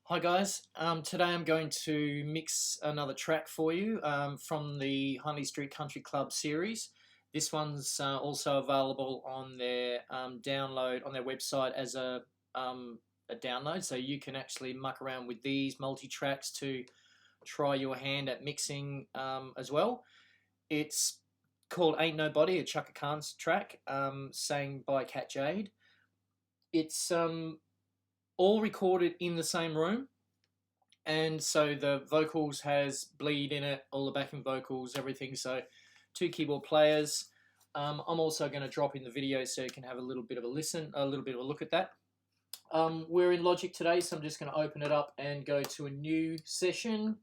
Hi guys, today I'm going to mix another track for you from the Hindley Street Country Club series. This one's also available on their download on their website as a download, so you can actually muck around with these multi-tracks to try your hand at mixing as well. It's called Ain't Nobody, a Chaka Khan's track, sang by Cat Jade. It's all recorded in the same room, and so the vocals has bleed in it, all the backing vocals, everything. So 2 keyboard players. I'm also going to drop in the video so you can have a little bit of a listen, a little bit of a look at that. We're in Logic today, so I'm just going to open it up and go to a new session.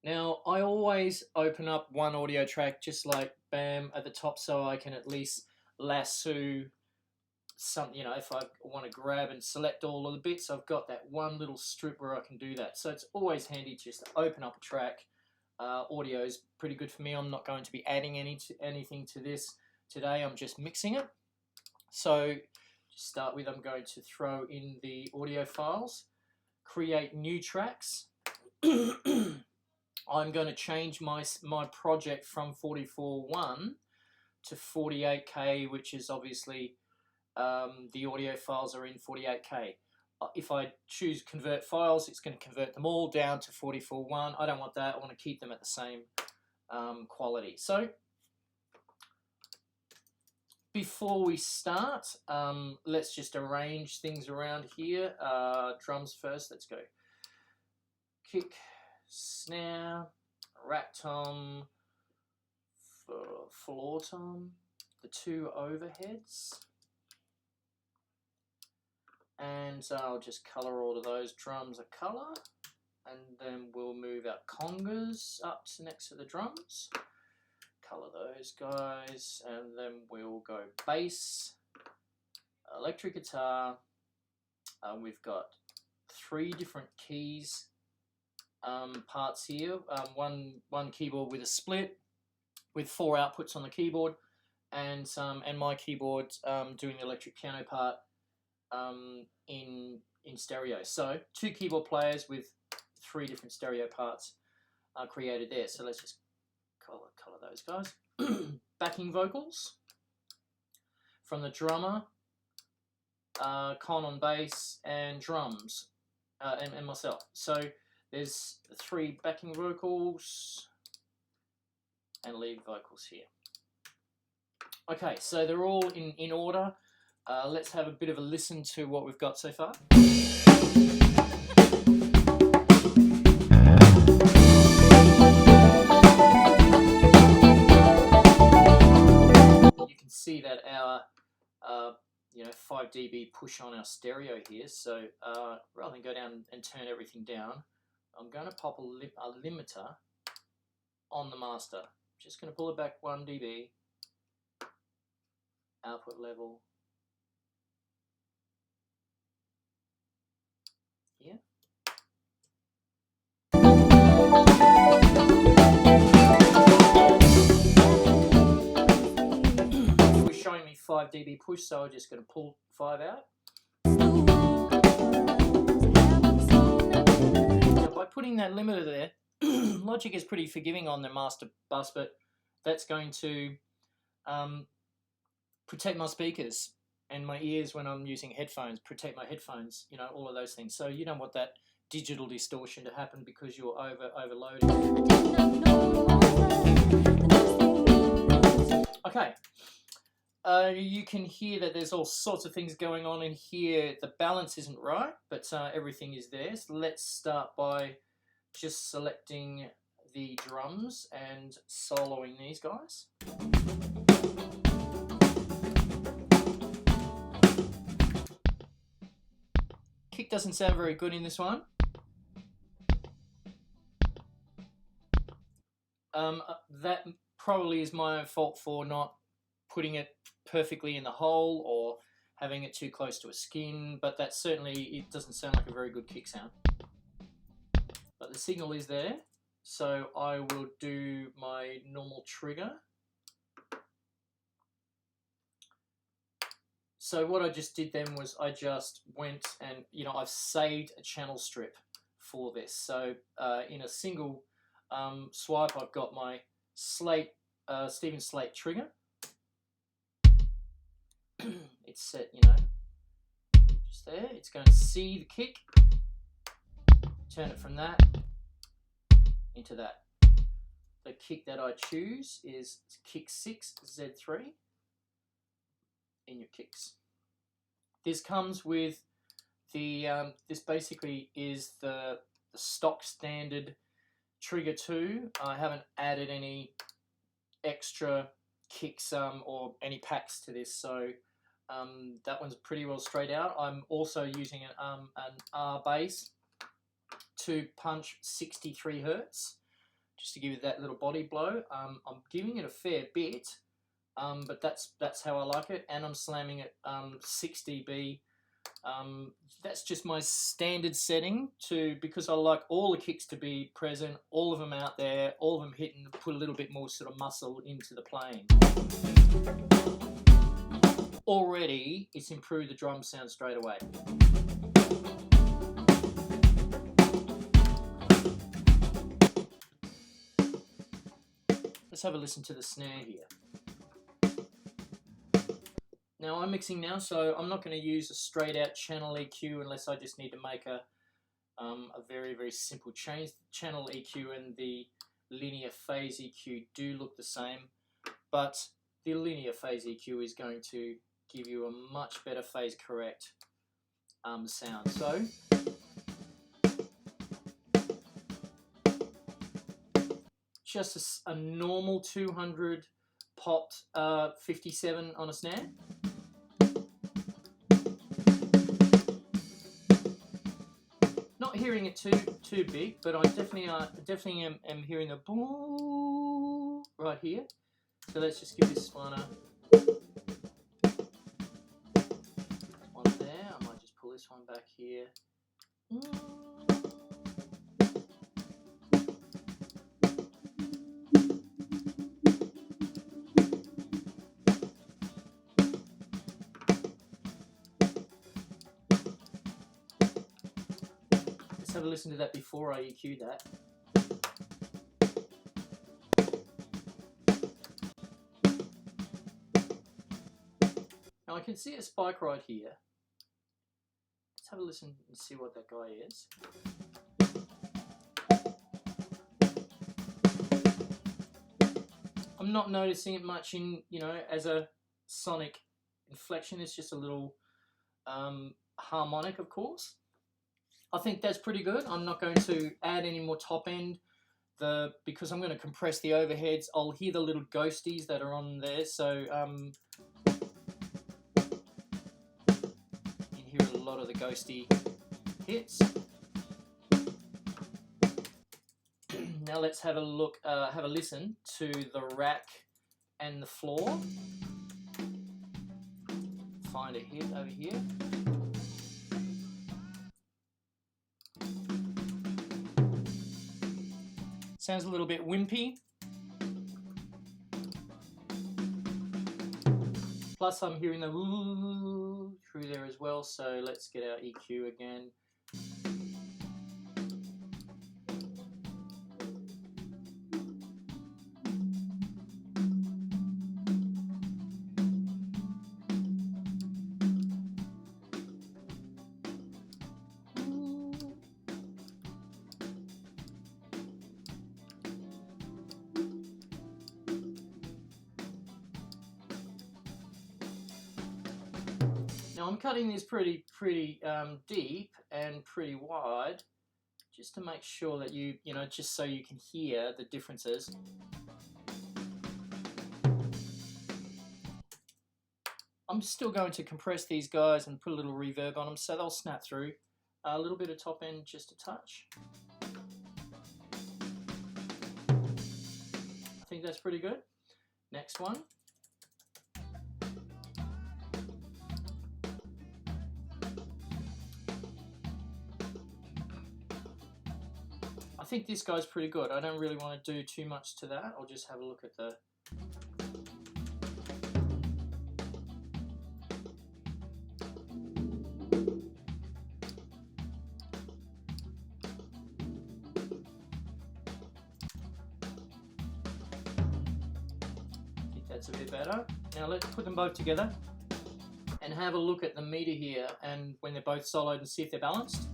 Now I always open up one audio track just like bam at the top, so I can at least lasso some, if I want to grab and select all of the bits, I've got that one little strip where I can do that. So it's always handy just to open up a track. Audio is pretty good for me. I'm not going to be adding anything to this today. I'm just mixing it. So to start with, I'm going to throw in the audio files, create new tracks. I'm going to change my project from 44.1 to 48K, which is obviously the audio files are in 48K. If I choose convert files, it's going to convert them all down to 44.1. I don't want that. I want to keep them at the same quality. So before we start, let's just arrange things around here. Drums first. Let's go. Kick, snare, rack tom, floor tom, the 2 overheads. And I'll just colour all of those drums a colour, and then we'll move our congas up to next to the drums, colour those guys, and then we'll go bass, electric guitar. We've got 3 different keys parts here, one keyboard with a split with 4 outputs on the keyboard, and my keyboard doing the electric piano part in stereo. So 2 keyboard players with 3 different stereo parts are created there. So let's just color those guys. Backing vocals from the drummer, Con on bass, and drums, and myself. So there's 3 backing vocals and lead vocals here. Okay, so they're all in order. Let's have a bit of a listen to what we've got so far. You can see that our 5 dB push on our stereo here. So rather than go down and turn everything down, I'm going to pop a limiter on the master. Just going to pull it back 1 dB. Output level. Here. It was showing me 5 dB push, so I'm just going to pull 5 out. Now, by putting that limiter there, Logic is pretty forgiving on the master bus, but that's going to protect my speakers and my ears when I'm using headphones, protect my headphones, all of those things. So you don't want that digital distortion to happen because you're overloading. Okay, you can hear that there's all sorts of things going on in here. The balance isn't right, but everything is there. So let's start by just selecting the drums and soloing these guys. Kick doesn't sound very good in this one. That probably is my fault for not putting it perfectly in the hole or having it too close to a skin, but that certainly, it doesn't sound like a very good kick sound. But the signal is there, so I will do my normal trigger. So what I just did then was I just went and, I've saved a channel strip for this. So in a single swipe, I've got my Slate, Stephen Slate trigger. It's set, just there. It's going to see the kick, turn it from that into that. The kick that I choose is kick 6 Z3 in your kicks. This comes with the this basically is the stock standard trigger 2. I haven't added any extra kicks or any packs to this, so that one's pretty well straight out. I'm also using an R bass to punch 63 Hertz, just to give it that little body blow. I'm giving it a fair bit, but that's how I like it, and I'm slamming it 6 dB. That's just my standard setting because I like all the kicks to be present, all of them out there, all of them hitting, put a little bit more sort of muscle into the playing. Already, it's improved the drum sound straight away. Let's have a listen to the snare here. Now I'm mixing now, so I'm not going to use a straight out channel EQ unless I just need to make a very, very simple change. The channel EQ and the linear phase EQ do look the same, but the linear phase EQ is going to give you a much better phase correct sound. So just a normal 200 popped 57 on a snare. Not hearing it too big, but I definitely am hearing the boom right here. So let's just give this one there. I might just pull this one back here. Let's have a listen to that before I EQ that. Now I can see a spike right here. Let's have a listen and see what that guy is. I'm not noticing it much in, as a sonic inflection. It's just a little harmonic, of course. I think that's pretty good. I'm not going to add any more top end because I'm going to compress the overheads. I'll hear the little ghosties that are on there, so you hear a lot of the ghosty hits. Now let's have a look, have a listen to the rack and the floor. Find a hit over here. Sounds a little bit wimpy. Plus I'm hearing the woo through there as well, so let's get our EQ again. Now I'm cutting this pretty deep and pretty wide, just to make sure that just so you can hear the differences. I'm still going to compress these guys and put a little reverb on them so they'll snap through. A little bit of top end, just a touch. I think that's pretty good. Next one. I think this guy's pretty good. I don't really want to do too much to that. I'll just have a look at the... That's a bit better. Now let's put them both together and have a look at the meter here, and when they're both soloed, and see if they're balanced.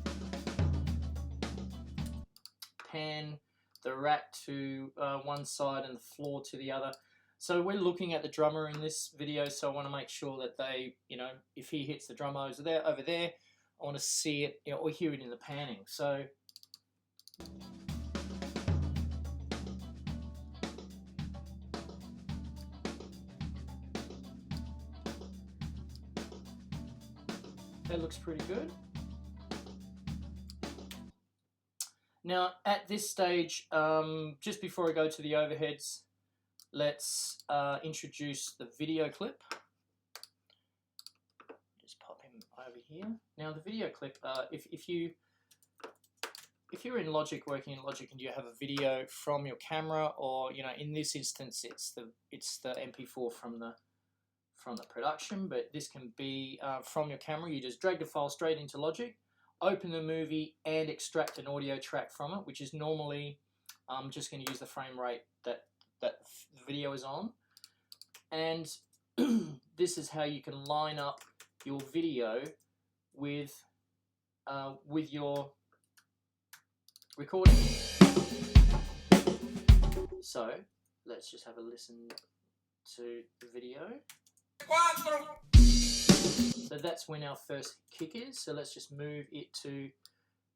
Pan the rack to one side and the floor to the other. So we're looking at the drummer in this video, so I want to make sure that they, you know, if he hits the drum over there, I want to see it, you know, or hear it in the panning. So that looks pretty good. Now at this stage, just before I go to the overheads, let's introduce the video clip. Just pop him over here. Now the video clip, if you're in Logic, working in Logic, and you have a video from your camera, or, you know, in this instance it's the MP4 from the production, but this can be from your camera. You just drag the file straight into Logic, open the movie, and extract an audio track from it, which is normally I'm just going to use the frame rate that the video is on. And this is how you can line up your video with your recording. So let's just have a listen to the video. So that's when our first kick is. So let's just move it to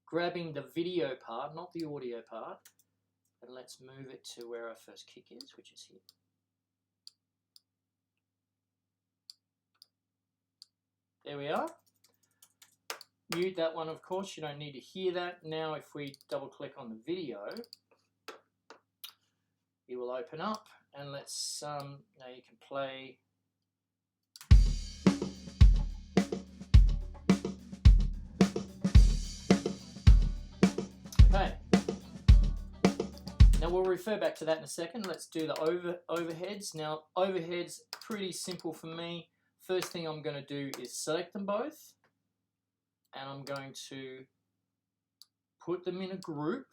grabbing the video part, not the audio part, and let's move it to where our first kick is, which is here. There we are. Mute that one, of course, you don't need to hear that. Now if we double click on the video, it will open up, and let's, now you can play. Okay. Now we'll refer back to that in a second. Let's do the overheads. Now overheads, pretty simple for me. First thing I'm going to do is select them both, and I'm going to put them in a group,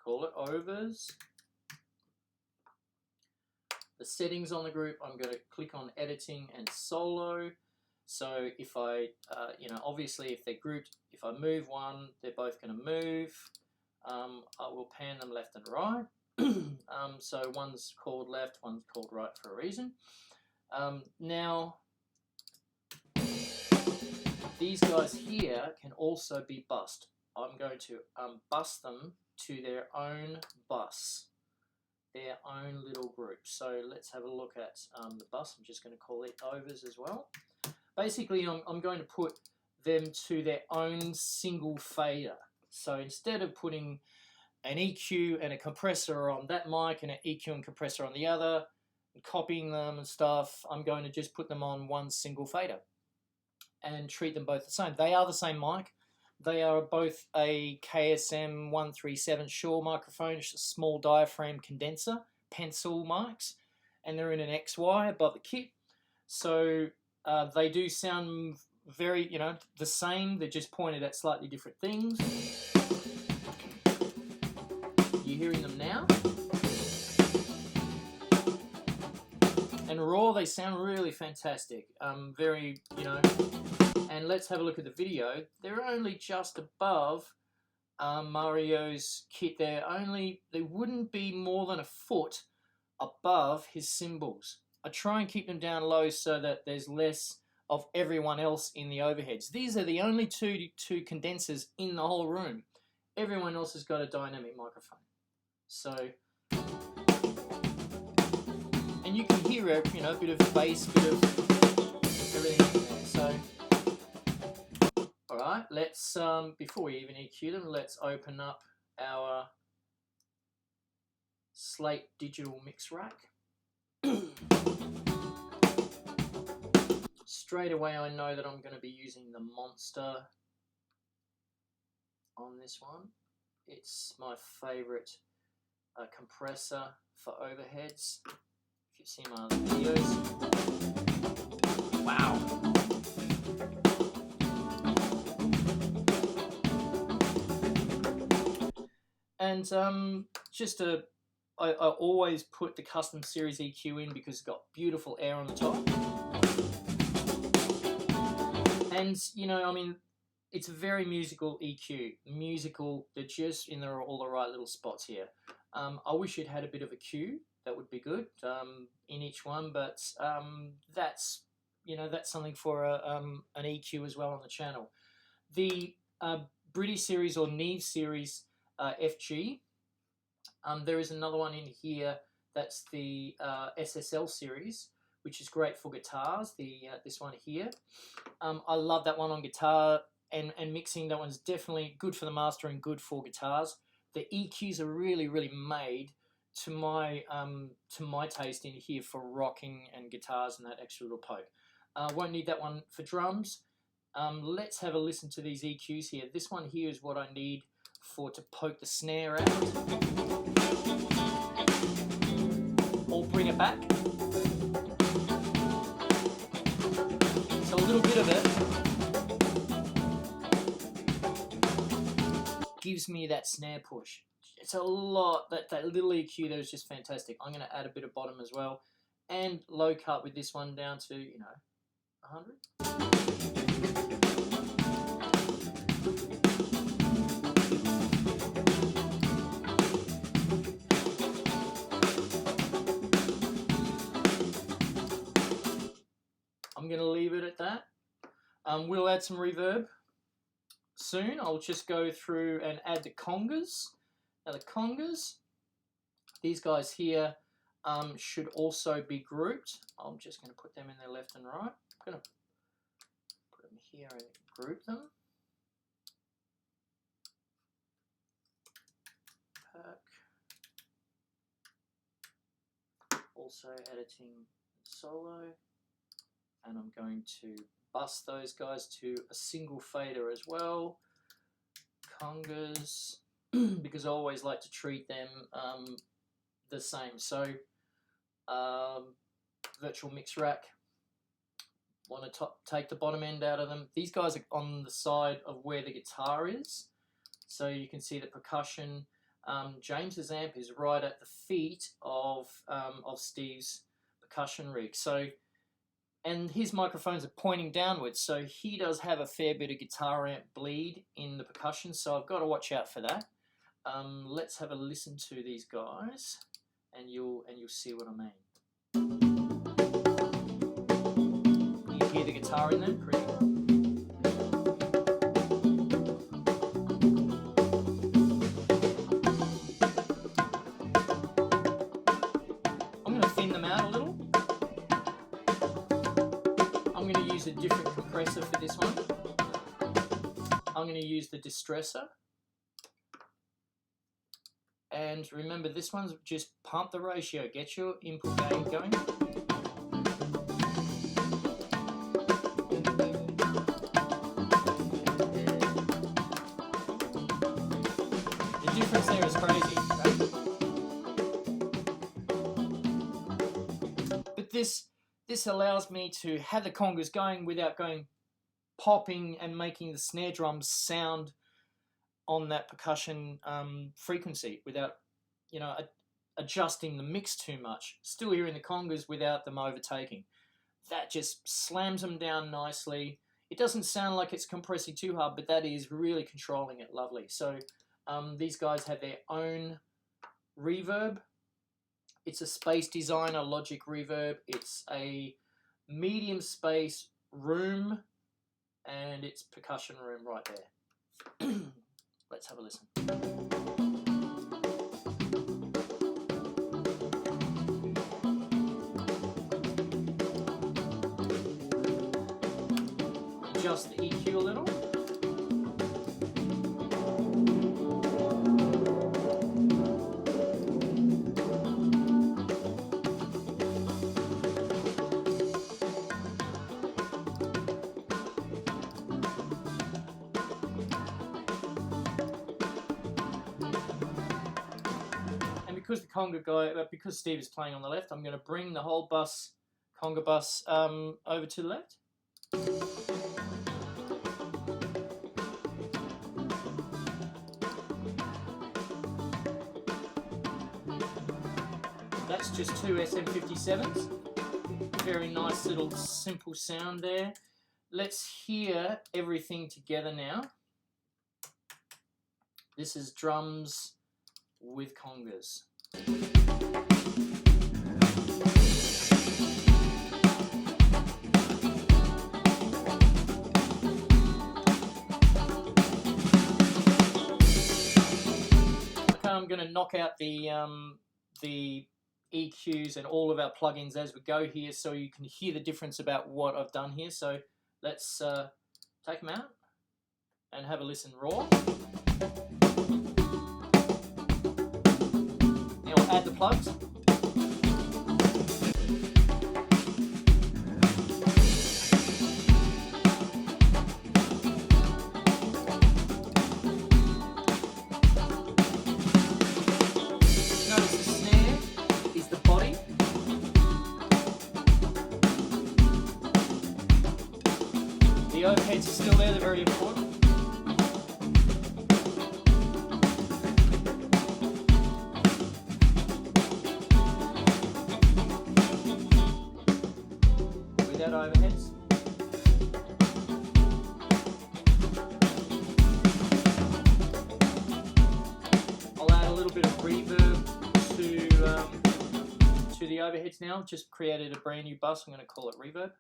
call it overs. The settings on the group, I'm going to click on editing and solo. So if I, you know, obviously if they're grouped, if I move one, they're both going to move. I will pan them left and right. So one's called left, one's called right for a reason. Now, these guys here can also be bussed. I'm going to bus them to their own bus, their own little group. So let's have a look at the bus. I'm just going to call it overs as well. Basically, I'm going to put them to their own single fader. So instead of putting an EQ and a compressor on that mic and an EQ and compressor on the other, and copying them and stuff, I'm going to just put them on one single fader and treat them both the same. They are the same mic. They are both a KSM 137 Shure microphone, small diaphragm condenser, pencil mics, and they're in an XY above the kit. So they do sound very, you know, the same. They're just pointed at slightly different things. You're hearing them now. And raw, they sound really fantastic. Very, you know. And let's have a look at the video. They're only just above Mario's kit. They wouldn't be more than a foot above his cymbals. I try and keep them down low so that there's less of everyone else in the overheads. These are the only two condensers in the whole room. Everyone else has got a dynamic microphone. So, and you can hear it, you know, a bit of bass, bit of everything in there. So, all right, let's before we even EQ them, let's open up our Slate digital mix rack. Straight away I know that I'm going to be using the Monster on this one. It's my favorite compressor for overheads. If you've seen my other videos. Wow. And just a I always put the custom series EQ in because it's got beautiful air on the top. And, you know, I mean, it's a very musical EQ. Musical, they're just in all the right little spots here. I wish it had a bit of a Q. That would be good in each one, but that's, you know, that's something for an EQ as well on the channel. The British series or Neve series FG, there is another one in here that's the SSL series, which is great for guitars, this one here. I love that one on guitar and mixing. That one's definitely good for the mastering, good for guitars. The EQs are really, really made to my taste in here for rocking and guitars and that extra little poke. Won't need that one for drums. Let's have a listen to these EQs here. This one here is what I need to poke the snare out. Or bring it back. So a little bit of it gives me that snare push. It's a lot, that little EQ there is just fantastic. I'm going to add a bit of bottom as well. And low cut with this one down to, you know, 100. I'm going to leave it at that. We'll add some reverb soon. I'll just go through and add the congas. Now the congas, these guys here should also be grouped. I'm just going to put them in there left and right. I'm going to put them here and group them. Also editing solo. And I'm going to bus those guys to a single fader as well. Congas, because I always like to treat them the same. So virtual mix rack, want to take the bottom end out of them. These guys are on the side of where the guitar is, so you can see the percussion. James's amp is right at the feet of Steve's percussion rig. So, and his microphones are pointing downwards, so he does have a fair bit of guitar amp bleed in the percussion, so I've got to watch out for that. Let's have a listen to these guys, and you'll see what I mean. You hear the guitar in there? Pretty well. I'm going to thin them out a little. I'm going to use a different compressor for this one. I'm going to use the distressor. And remember, this one's just pump the ratio, get your input gain going. The difference there is crazy, right? But this allows me to have the congas going without going popping and making the snare drums sound on that percussion frequency, without, you know, adjusting the mix too much. Still hearing the congas without them overtaking. That just slams them down nicely. It doesn't sound like it's compressing too hard, but that is really controlling it lovely. So these guys have their own reverb. It's a Space Designer Logic reverb. It's a medium space room, and it's percussion room right there. Let's have a listen. Adjust the EQ a little. Because the conga guy, because Steve is playing on the left, I'm going to bring the whole bus, conga bus, over to the left. That's just two SM57s. Very nice little simple sound there. Let's hear everything together now. This is drums with congas. Okay, I'm going to knock out the EQs and all of our plugins as we go here, so you can hear the difference about what I've done here. So let's take them out and have a listen raw. Now we'll add the plugs. The overheads are still there, they're very important. Without overheads. I'll add a little bit of reverb to the overheads now. Just created a brand new bus, I'm going to call it Reverb.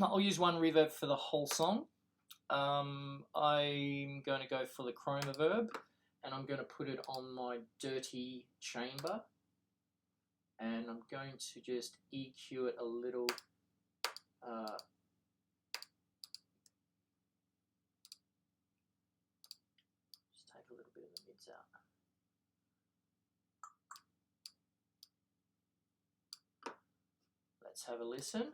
I'll use one reverb for the whole song. I'm going to go for the chroma verb, and I'm going to put it on my dirty chamber, and I'm going to just EQ it a little. Just take a little bit of the mids out. Let's have a listen.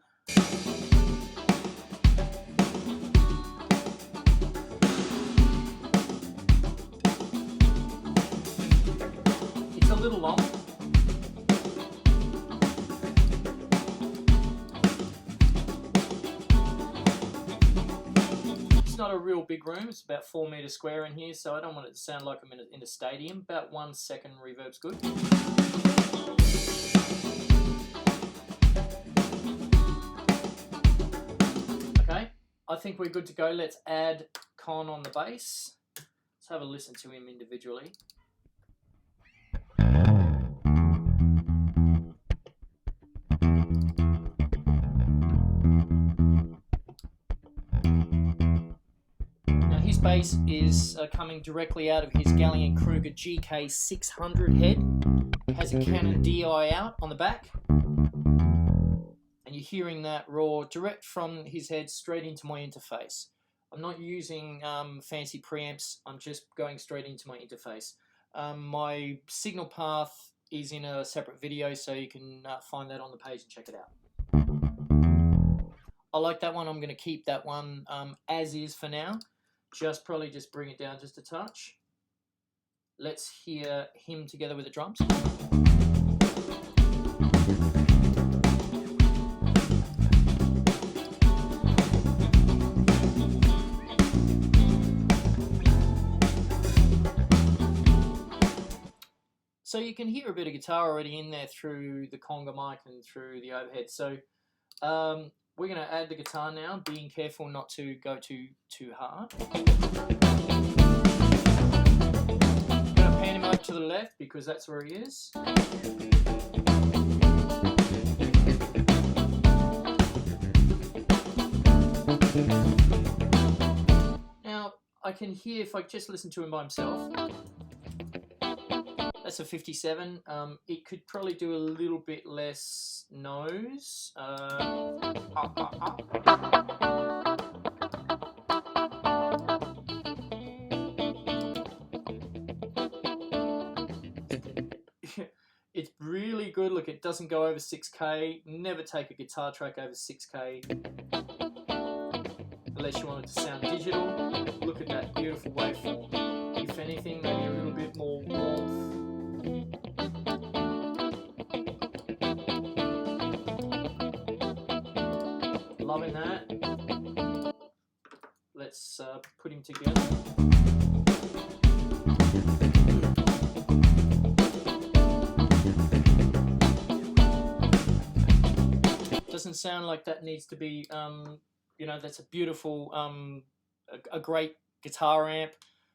It's a little long. It's not a real big room, it's about 4 meters square in here, so I don't want it to sound like I'm in a stadium. About 1 second reverb's good. I think we're good to go. Let's add Con on the bass. Let's have a listen to him individually. Now his bass is coming directly out of his Gallien-Kruger GK600 head. It has a Canon DI out on the back. And you're hearing that raw direct from his head straight into my interface. I'm not using fancy preamps, I'm just going straight into my interface. My signal path is in a separate video, so you can find that on the page and check it out. I like that one, I'm going to keep that one as is for now. Probably just bring it down just a touch. Let's hear him together with the drums. So you can hear a bit of guitar already in there through the conga mic and through the overhead. So we're going to add the guitar now, being careful not to go too hard. I'm going to pan him up to the left because that's where he is. Now I can hear, if I just listen to him by himself, that's a 57. It could probably do a little bit less nose. It's really good. Look, it doesn't go over 6K. Never take a guitar track over 6K. Unless you want it to sound digital. Look at that beautiful waveform. If anything, maybe a little bit more warmth. Loving that. Let's put him together. doesn't sound like that needs to be, you know, that's a beautiful, a great guitar amp,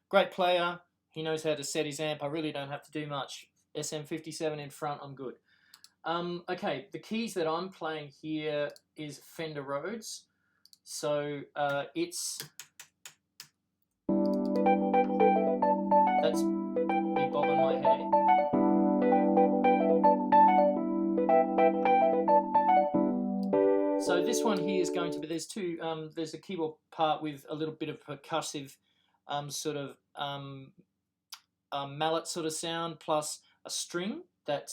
great player. He knows how to set his amp. I really don't have to do much. SM57 in front, I'm good. Okay, the keys that I'm playing here is Fender Rhodes. So it's, that's me bobbing my head. So this one here is going to be, there's two, there's a keyboard part with a little bit of percussive sort of mallet sort of sound, plus a string that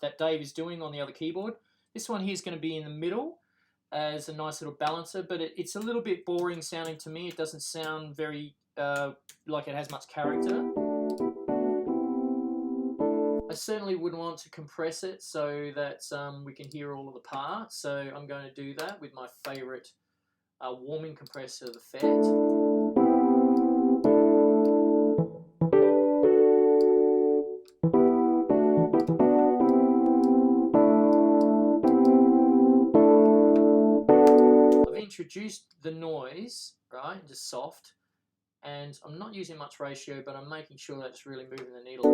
that Dave is doing on the other keyboard. This one here is going to be in the middle as a nice little balancer, but it's a little bit boring sounding to me. It doesn't sound very like it has much character. I certainly would want to compress it so that we can hear all of the parts. So I'm going to do that with my favourite warming compressor, the FET. I've introduced the noise, right, just soft, and I'm not using much ratio, but I'm making sure that it's really moving the needle.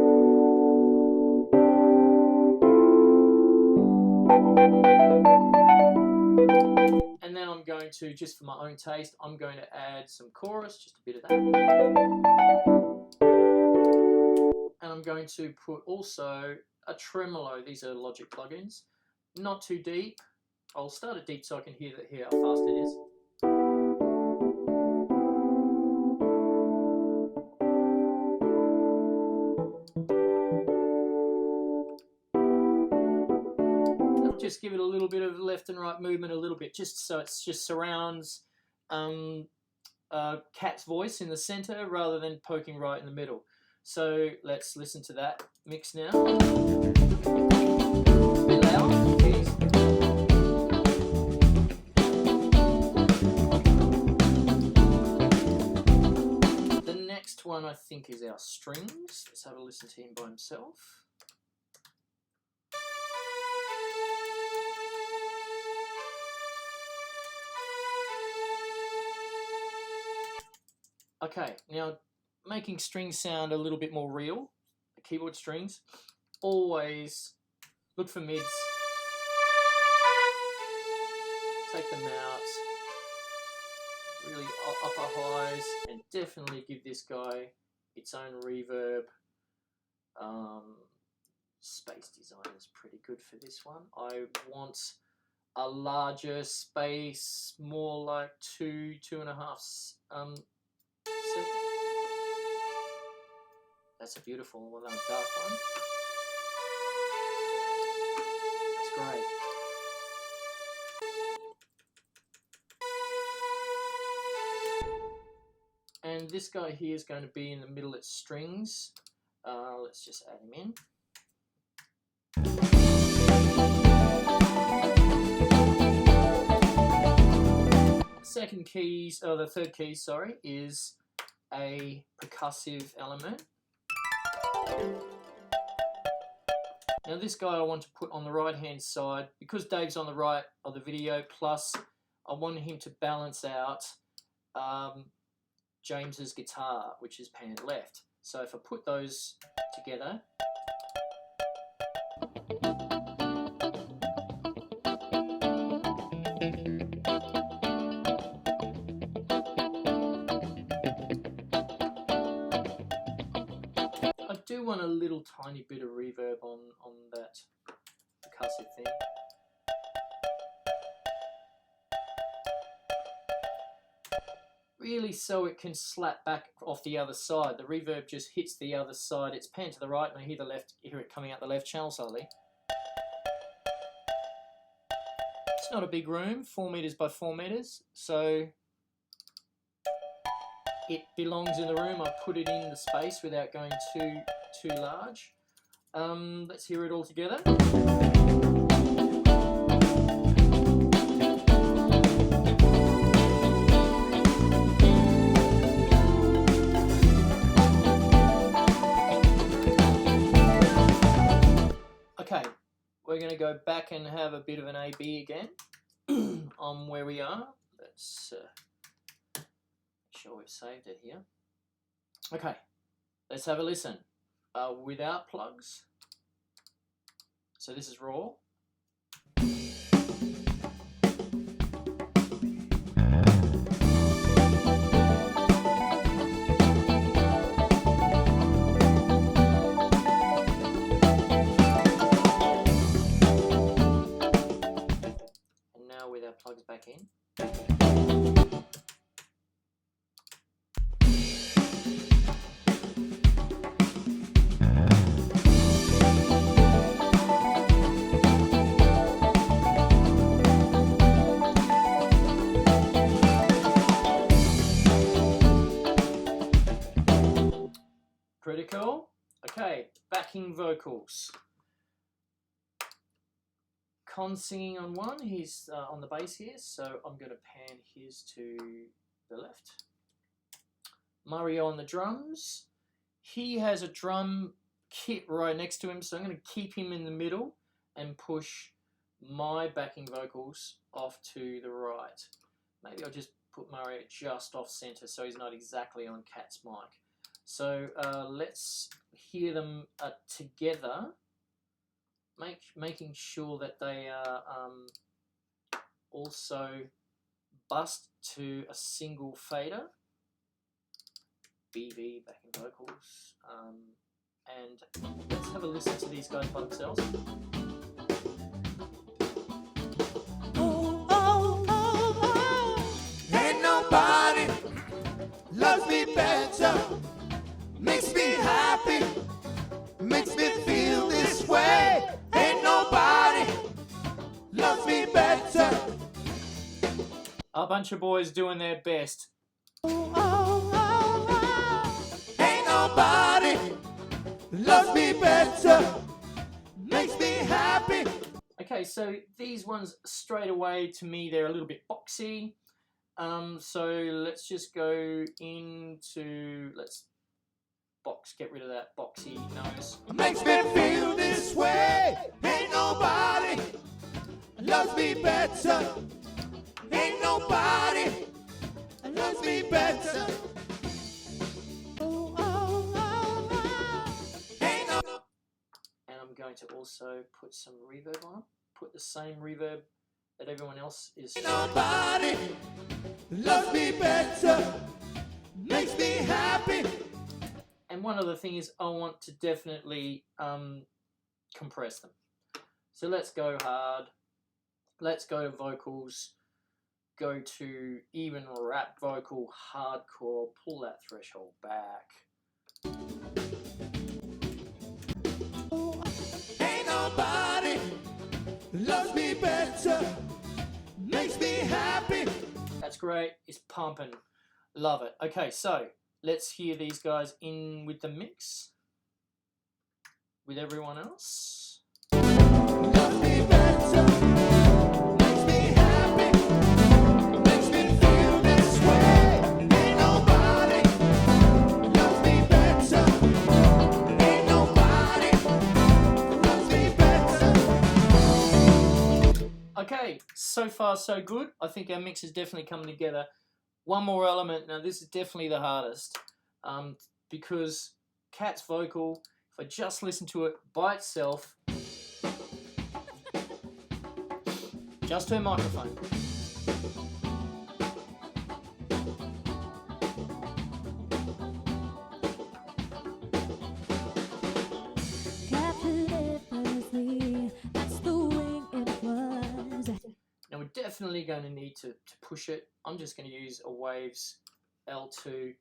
And then I'm going to, just for my own taste, I'm going to add some chorus, just a bit of that. And I'm going to put also a tremolo. These are Logic plugins. Not too deep. I'll start it deep so I can hear how fast it is. Just give it a little bit of left and right movement, a little bit, just so it's just surrounds Cat's voice in the center rather than poking right in the middle. So let's listen to that mix now. A bit loud, please. The next one I think is our strings. Let's have a listen to him by himself. Okay, now making strings sound a little bit more real, the keyboard strings, always look for mids, take them out, really upper highs, and definitely give this guy its own reverb. Space design is pretty good for this one. I want a larger space, more like 2.5 That's a beautiful one, dark one. That's great. And this guy here is going to be in the middle at strings. Let's just add him in. Second keys, or the third key, sorry, is a percussive element. Now this guy I want to put on the right hand side because Dave's on the right of the video, plus I want him to balance out James's guitar, which is panned left. So if I put those together, I do want a little tiny bit of reverb on that percussive thing. Really so it can slap back off the other side. The reverb just hits the other side. It's panned to the right and I hear the left, hear it coming out the left channel slowly. It's not a big room, 4 meters by 4 meters, so it belongs in the room. I put it in the space without going too large. Let's hear it all together. Okay, we're going to go back and have a bit of an A-B again on where we are. Let's make sure we've saved it here. Okay, let's have a listen without plugs. So this is raw. And now with our plugs back in. Pretty cool. Okay, backing vocals. Con's singing on one, he's on the bass here, so I'm going to pan his to the left. Mario on the drums. He has a drum kit right next to him, so I'm going to keep him in the middle and push my backing vocals off to the right. Maybe I'll just put Mario just off center so he's not exactly on Kat's mic. So let's hear them together, making sure that they are also bust to a single fader. BB backing vocals, and let's have a listen to these guys by themselves. Oh, oh, oh, oh. Ain't nobody loves me better. Makes me happy, makes me feel this way. Ain't nobody loves me better. A bunch of boys doing their best. Oh, oh, oh, oh. Ain't nobody loves me better, makes me happy. Okay, so these ones straight away to me they're a little bit boxy. So let's just go into get rid of that boxy nose. Makes me feel this way. Ain't nobody loves me better. Ain't nobody loves me better. Oh, oh, oh, oh. Ain't no. And I'm going to also put some reverb on. Put the same reverb that everyone else is. Ain't nobody loves me better. Makes me happy. And one other thing is I want to definitely compress them. So let's go hard. Let's go to vocals. Go to even rap vocal, hardcore. Pull that threshold back. Ain't nobody loves me better. Makes me happy. That's great. It's pumping. Love it. Okay, so let's hear these guys in with the mix with everyone else. Loves me better, makes me happy, makes me feel this way. Ain't nobody loves me better. Ain't nobody loves me better. Okay, so far so good. I think our mix is definitely coming together. One more element. Now this is definitely the hardest because Kat's vocal, if I just listen to it by itself, just her microphone. Now we're definitely going to need to push it. I'm just going to use a Waves L2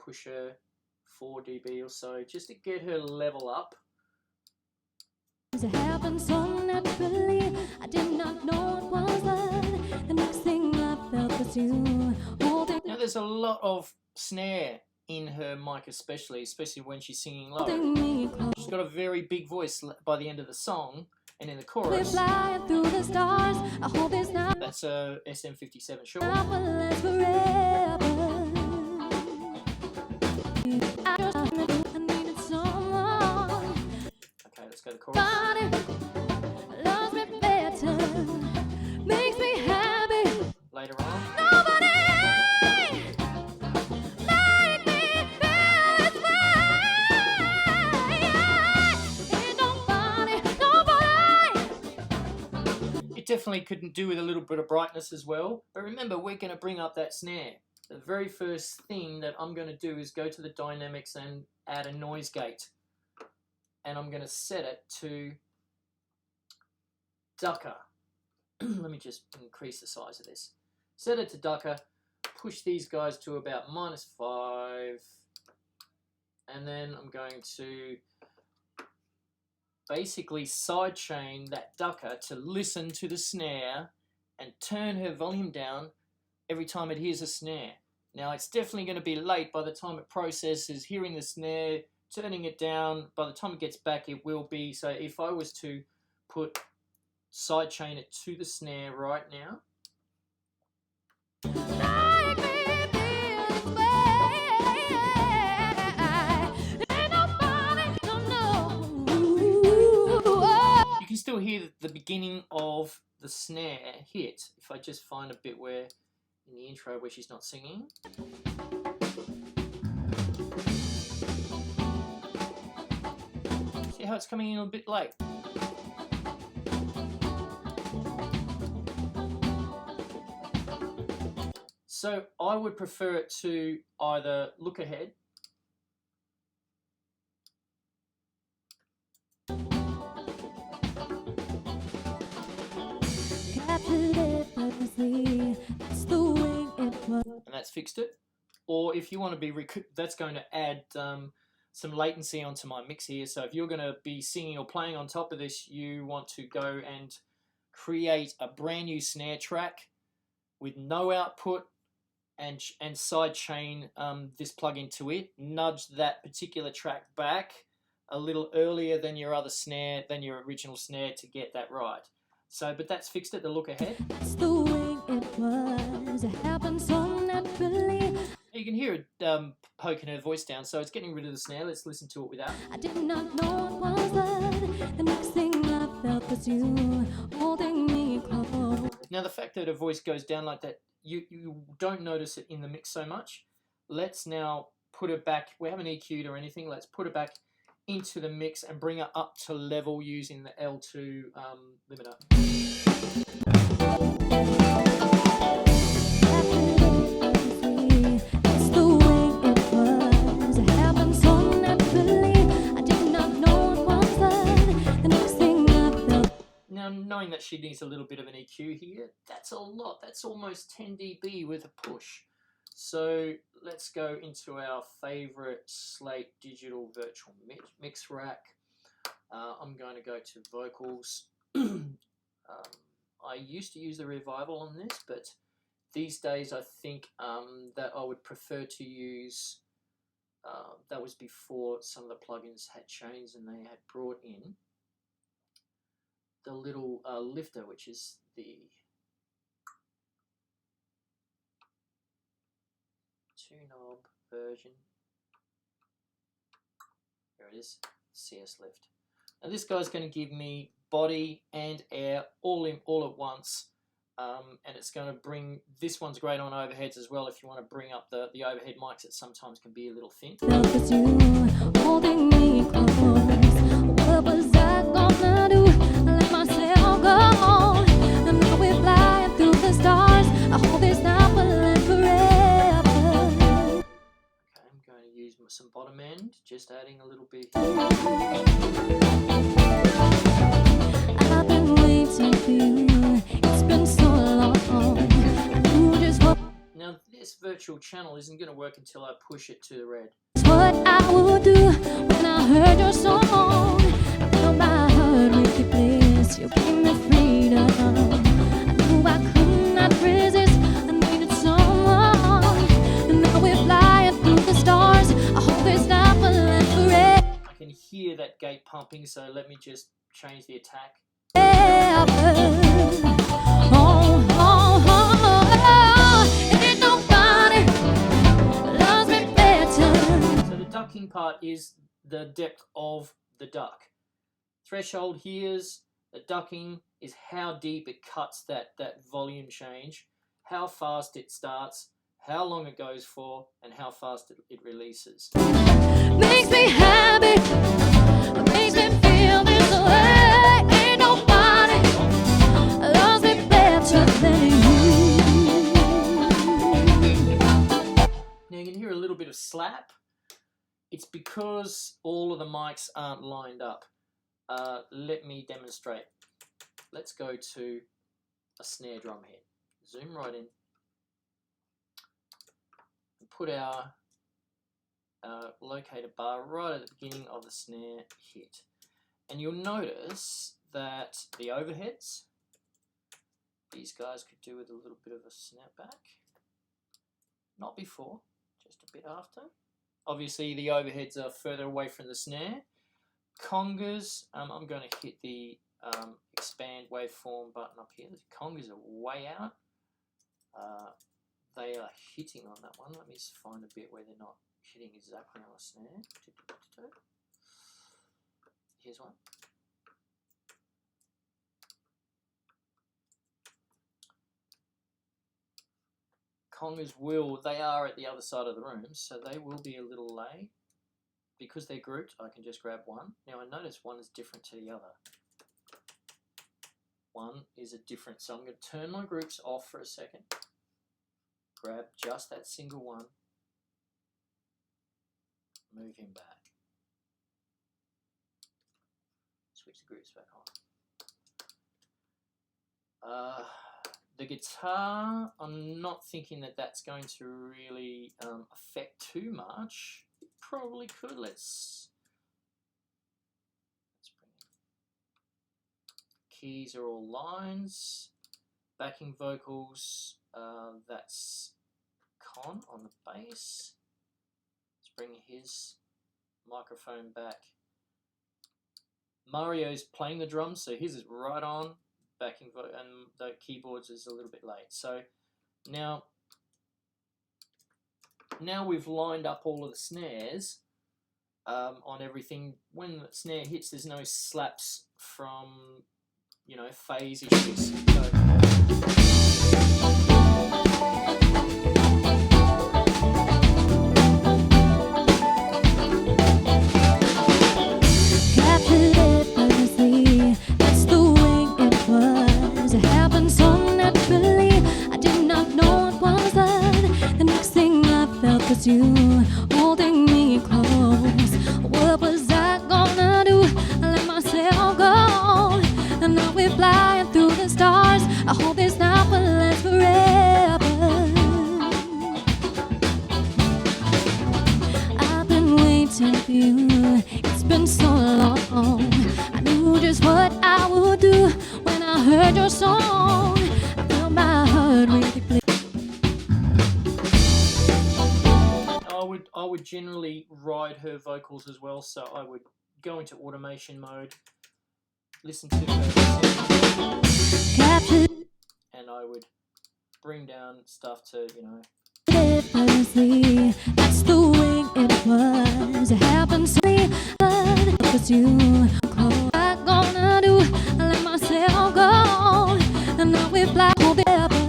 push her 4 dB or so just to get her level up. It happened so naturally, I did not know it was that. The next thing I felt was you. Now there's a lot of snare in her mic especially when she's singing low. She's got a very big voice by the end of the song, and in the chorus, through the stars. I hope it's not that's a SM57 short. Okay, let's go to the chorus. definitely could do with a little bit of brightness as well. But remember, we're going to bring up that snare. The very first thing that I'm going to do is go to the dynamics and add a noise gate. And I'm going to set it to ducker. Let me just increase the size of this. Set it to ducker. Push these guys to about -5. And then I'm going to basically sidechain that ducker to listen to the snare and turn her volume down every time it hears a snare. Now it's definitely going to be late by the time it processes hearing the snare, turning it down. By the time it gets back, it will be. So if I was to put sidechain it to the snare right now, you can still hear the beginning of the snare hit. If I just find a bit where in the intro where she's not singing. See how it's coming in a bit late. So I would prefer it to either look ahead and that's fixed it. Or if you want to be that's going to add some latency onto my mix here. So if you're going to be singing or playing on top of this, you want to go and create a brand new snare track with no output and sidechain this plugin to it. Nudge that particular track back a little earlier than your other snare, than your original snare, to get that right. So, but that's fixed it, the look ahead. That's the way it was. It happened so naturally. You can hear it poking her voice down, so it's getting rid of the snare. Let's listen to it without. I did not know it was that. The next thing I felt was you holding me close. Now the fact that her voice goes down like that, you don't notice it in the mix so much. Let's now put it back. We haven't EQ'd or anything. Let's put it back into the mix and bring it up to level using the L2 limiter. That's the way it was. It happened so naturally. I did not know it was that. The next thing I felt. Now, knowing that she needs a little bit of an EQ here, that's a lot. That's almost 10 dB with a push. So let's go into our favorite Slate digital virtual mix rack. I'm going to go to vocals. I used to use the Revival on this, but these days I think that I would prefer to use, that was before some of the plugins had changed and they had brought in the little lifter, which is the 2-knob version. There it is, CS lift. Now this guy's going to give me body and air all at once, and it's going to bring, this one's great on overheads as well if you want to bring up the overhead mics that sometimes can be a little thin. Felt was you holding me close. What was I gonna do? I let myself go on. And now we're flying through the stars. I hope it's not forever. Okay, I'm going to use some bottom end, just adding a little bit. I've been waiting for you. It's been so long. I knew just what this virtual channel isn't going to work until I push it to the red. what I would do when I heard your song. I filled my heart with your bliss. You gave me freedom. I knew I could not resist. I needed someone. And now we're flying through the stars. I hope it's not forever. I can hear that gate pumping, so let me just change the attack. Ain't nobody loves me better. So the ducking part is the depth of the duck. Threshold here's the ducking is how deep it cuts that volume change, how fast it starts, how long it goes for, and how fast it releases. Makes me happy, makes me feel this way. Ain't nobody loves me than you. Now you can hear a little bit of slap. It's because all of the mics aren't lined up. Let me demonstrate. Let's go to a snare drum head. Zoom right in. And put our locator bar right at the beginning of the snare hit. And you'll notice that the overheads, these guys could do with a little bit of a snapback. Not before, just a bit after. Obviously the overheads are further away from the snare. Congas, I'm going to hit the expand waveform button up here. The congas are way out. They are hitting on that one. Let me just find a bit where they're not hitting exactly on the snare. Here's one. Congas they are at the other side of the room, so they will be a little lay. Because they're grouped, I can just grab one. Now I notice one is different to the other. One is a different, so I'm going to turn my groups off for a second. Grab just that single one. Move him back. Switch the groups back on. The guitar, I'm not thinking that that's going to really affect too much. It probably could. Let's bring it. Keys are all lines. Backing vocals, that's Con on the bass. Let's bring his microphone back. Mario's playing the drums, so his is right on. Backing and the keyboards is a little bit late. So now we've lined up all of the snares on everything. When the snare hits, there's no slaps from, you know, phase issues. You holding me close. What was I gonna do? I let myself go, and now we're flying through the stars. I hope this night will last forever. I've been waiting for you. It's been so long. I knew just what I would do when I heard your song. I felt my heart really bleed. I would generally ride her vocals as well, so I would go into automation mode, listen to her, and I would bring down stuff to, you know. That's the way it was. It happens to me, but you. What I'm gonna do? I let myself go, and now we're flying together.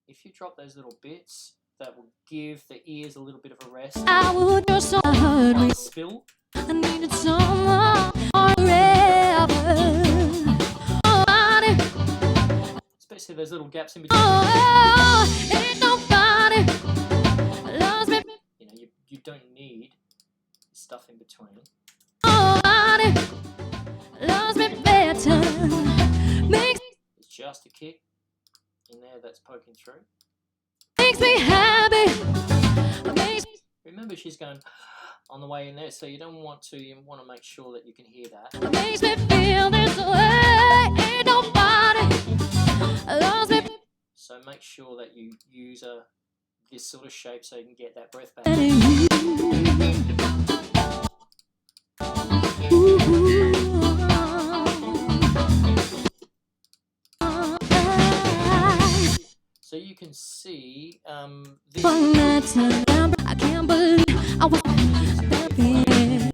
If you drop those little bits, that will give the ears a little bit of a rest. I would just heard me spill. I needed someone forever. Especially those little gaps in between. Oh, ain't nobody loves me. You know, you don't need stuff in between. Nobody loves me better. It's just a kick in there that's poking through. Makes me happy. Remember, she's going on the way in there, so you don't want to. You want to make sure that you can hear that. Makes me feel this way. Ain't nobody loves me. So make sure that you use this sort of shape so you can get that breath back. So you can see this. I can't believe I was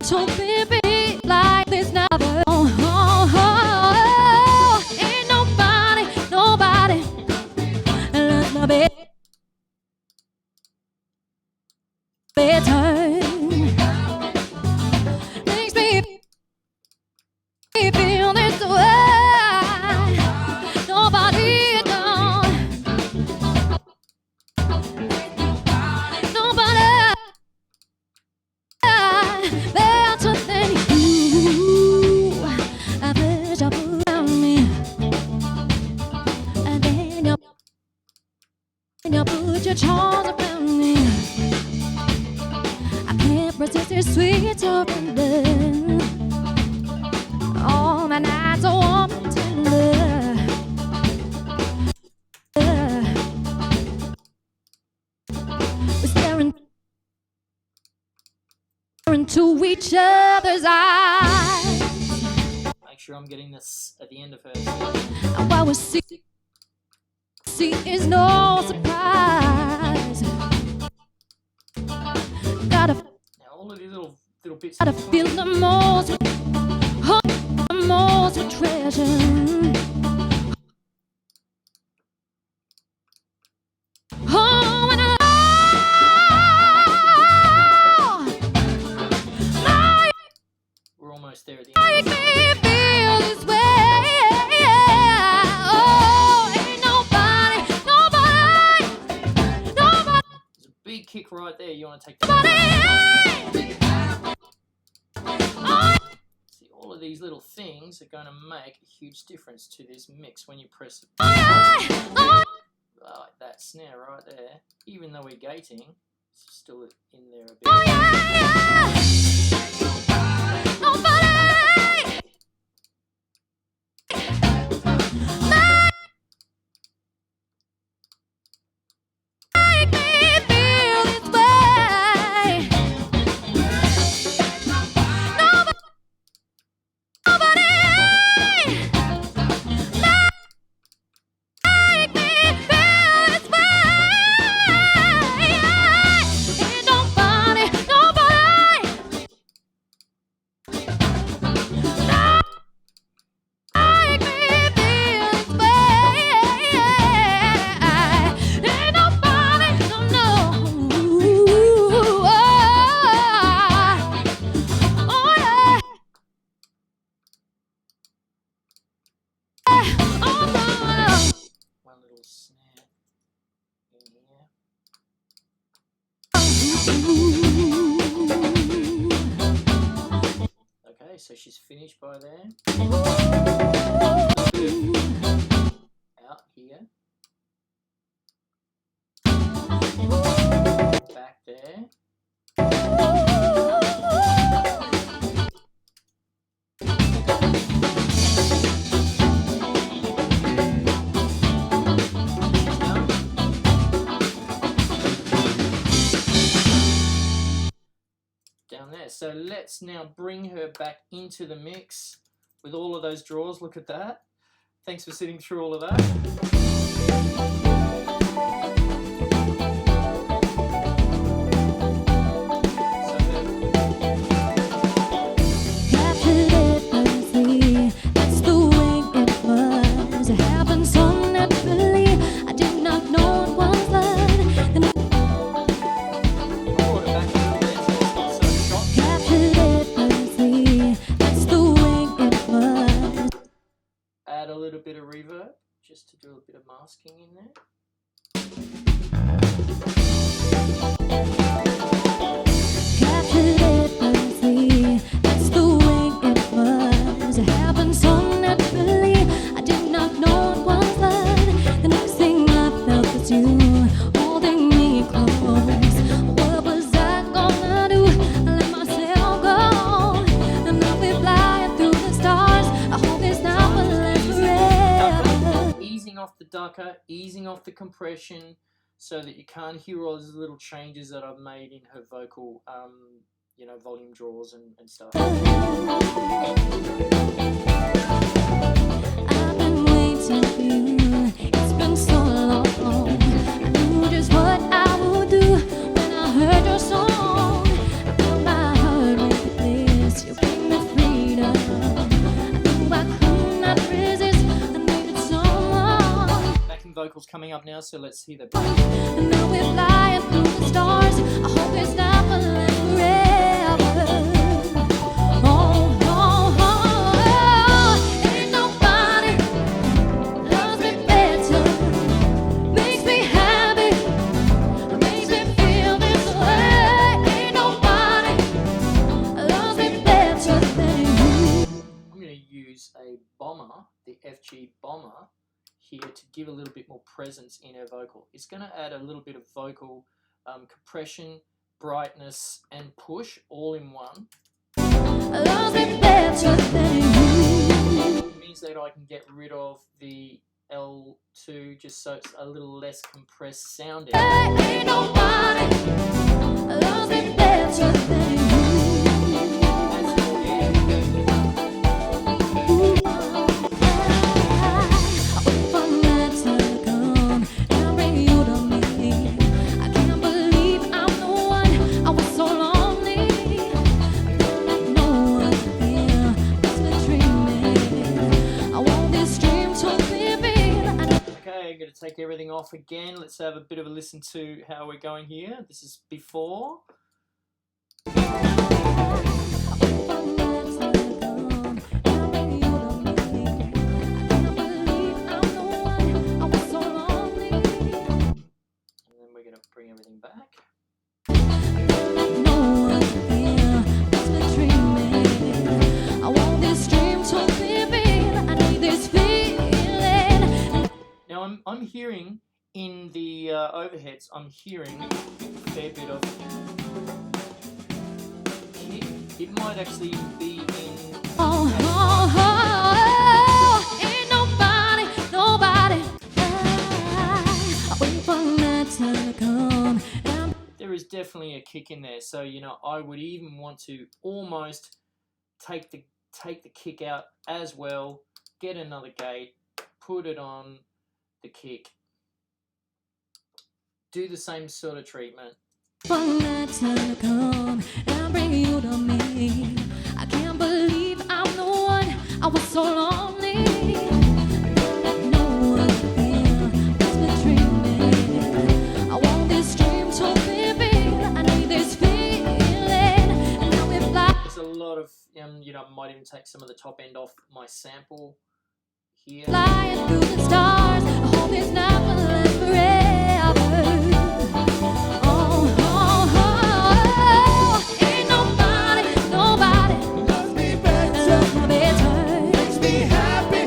so baby like this now. Ain't nobody loves my better. Makes me And you put your charms around me. I can't resist your sweet surrender. All my nights are warm and tender. We're staring into each other's eyes. Make sure I'm getting this at the end of her. And what we see is no surprise. Gotta Now all of these little bits. feel the most with treasure. Oh, and We're almost there at the make end. me feel this way. Oh, ain't nobody. There's a big kick right there. You want to take that. See, all of these little things are going to make a huge difference to this mix when you press it. Like that snare right there. Even though we're gating, it's still in there a bit. One little snare in here. Okay, so she's finished by there. Out here. Back there. Down there. So let's now bring her back into the mix with all of those draws. Look at that. Thanks for sitting through all of that. That's the way it was. It happened so naturally. I did not know it was love. Brought it back a little bit so it's not so shot. Captured it perfectly. That's the way it was. Add a little bit of reverb just to do a bit of masking in there. Captured it perfectly. That's the way it was. It happened so naturally. I did not know it was love. The next thing I felt was you holding me close. What was I gonna do? I let myself go. And now we're flying through the stars. I hope it's not what last forever. Easing off the ducker, easing off the compression so that you can't hear all those little changes that I've made in her vocal, you know, volume draws and stuff. I've been waiting for you. It's been so long. I knew just what I would do when I heard your song. I felt my heart with bliss. You gave me freedom. I knew I could not resist. I needed someone. Backing vocals coming up now, so let's see the. And now we're flying through the stars. I hope it's not for last forever. Oh, oh, oh, ain't nobody loves me better. Makes me happy, makes me feel this way. Ain't nobody loves me better than you. I'm going to use a bomber, the FG bomber, here to give give a little bit more presence in her vocal. It's going to add a little bit of vocal compression, brightness, and push all in one. It means that I can get rid of the L2 just so it's a little less compressed sounding. Ain't nobody loves me better than you. Take everything off again. Let's have a bit of a listen to how we're going here. This is before. And then we're going to bring everything back. Now I'm hearing in the overheads, I'm hearing a fair bit of kick. It might actually be in... Ain't nobody waiting for that time to come. There is definitely a kick in there, so you know I would even want to almost take the kick out as well, get another gate, put it on the kick, do the same sort of treatment. From that time to come and bring you to me. I can't believe I'm the one. I was so lonely. No one here has been dreaming. I want this dream to live in. I need this feeling, and now we fly. There's a lot of you know, I might even take some of the top end off my sample here. Flying through the stars. I hope it's not gonna last forever. Ain't nobody loves me better. Makes me happy.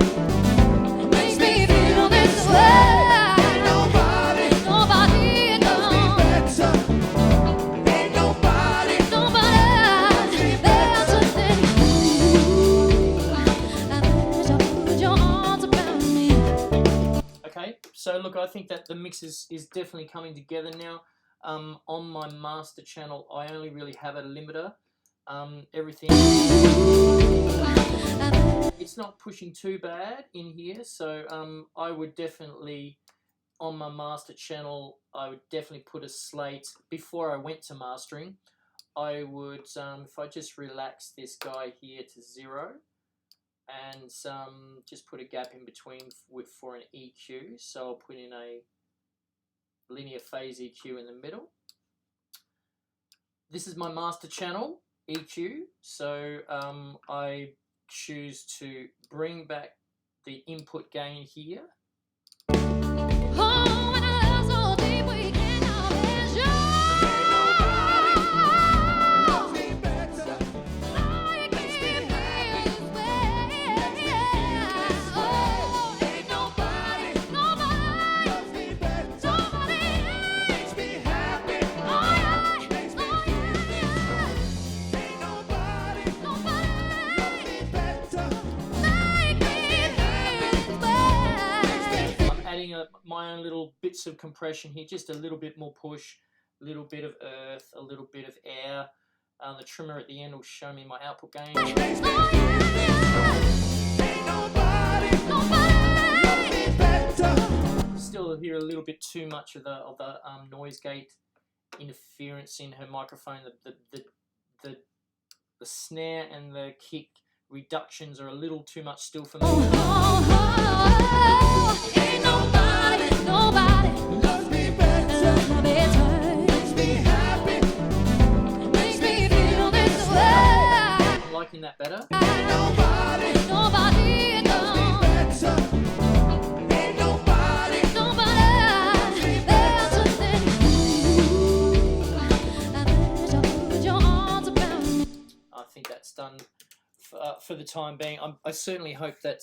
Makes me feel this way. Ain't nobody loves me better. Ain't nobody loves me better than you. I wish I put your arms around me. Okay, so look, I think that the mix is definitely coming together now. On my master channel, I only really have a limiter. Everything, it's not pushing too bad in here, so I would definitely, on my master channel, I would definitely put a slate. Before I went to mastering, I would, if I just relax this guy here to 0, and just put a gap in between for an EQ, so I'll put in a linear phase EQ in the middle. This is my master channel EQ, so I choose to bring back the input gain here. My own little bits of compression here, just a little bit more push, a little bit of earth, a little bit of air. The trimmer at the end will show me my output gain. Still hear a little bit too much of the noise gate interference in her microphone. The snare and the kick reductions are a little too much still for me. Ain't nobody loves me better. Makes me happy. Makes me feel this way. I'm liking that better. Ain't nobody loves me better. Ain't nobody loves me better than you. I wish I put your arms around me. I think that's done for the time being. I certainly hope that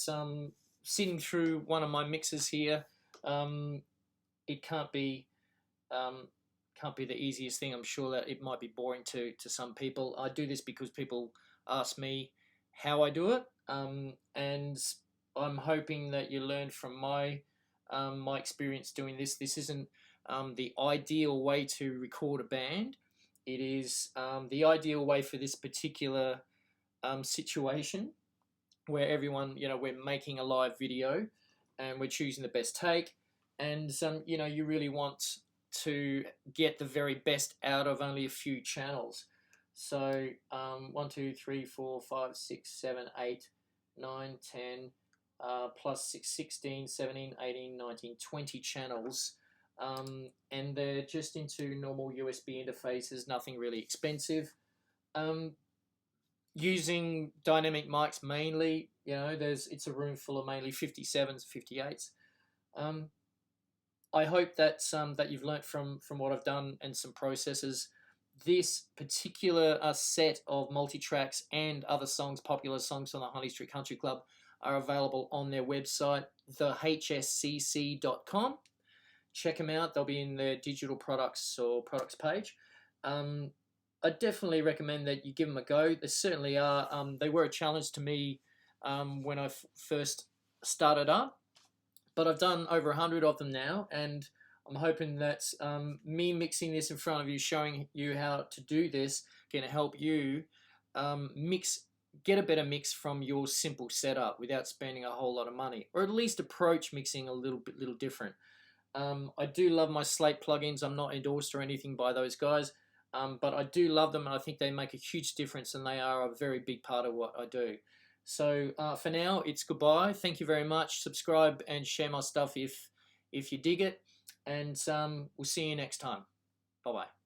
sitting through one of my mixes here, it can't be the easiest thing. I'm sure that it might be boring to some people. I do this because people ask me how I do it, and I'm hoping that you learn from my experience doing this. This isn't the ideal way to record a band. It is the ideal way for this particular situation, where everyone, we're making a live video and we're choosing the best take, and you really want to get the very best out of only a few channels. So 1, 2, 3, 4, 5, 6, 7, 8, 9, 10, plus 6, 16, 17, 18, 19, 20 channels. And they're just into normal USB interfaces, nothing really expensive. Using dynamic mics mainly, it's a room full of mainly 57s, 58s. I hope that you've learnt from what I've done and some processes. This particular set of multi-tracks and other songs, popular songs from the Hindley Street Country Club, are available on their website, thehscc.com. Check them out. They'll be in their digital products or products page. I definitely recommend that you give them a go. They certainly are. They were a challenge to me when I first started up, but I've done over 100 of them now, and I'm hoping that me mixing this in front of you, showing you how to do this, can help you get a better mix from your simple setup without spending a whole lot of money, or at least approach mixing a little different. I do love my Slate plugins. I'm not endorsed or anything by those guys, but I do love them, and I think they make a huge difference, and they are a very big part of what I do. So for now, it's goodbye. Thank you very much. Subscribe and share my stuff if you dig it, and we'll see you next time. Bye-bye.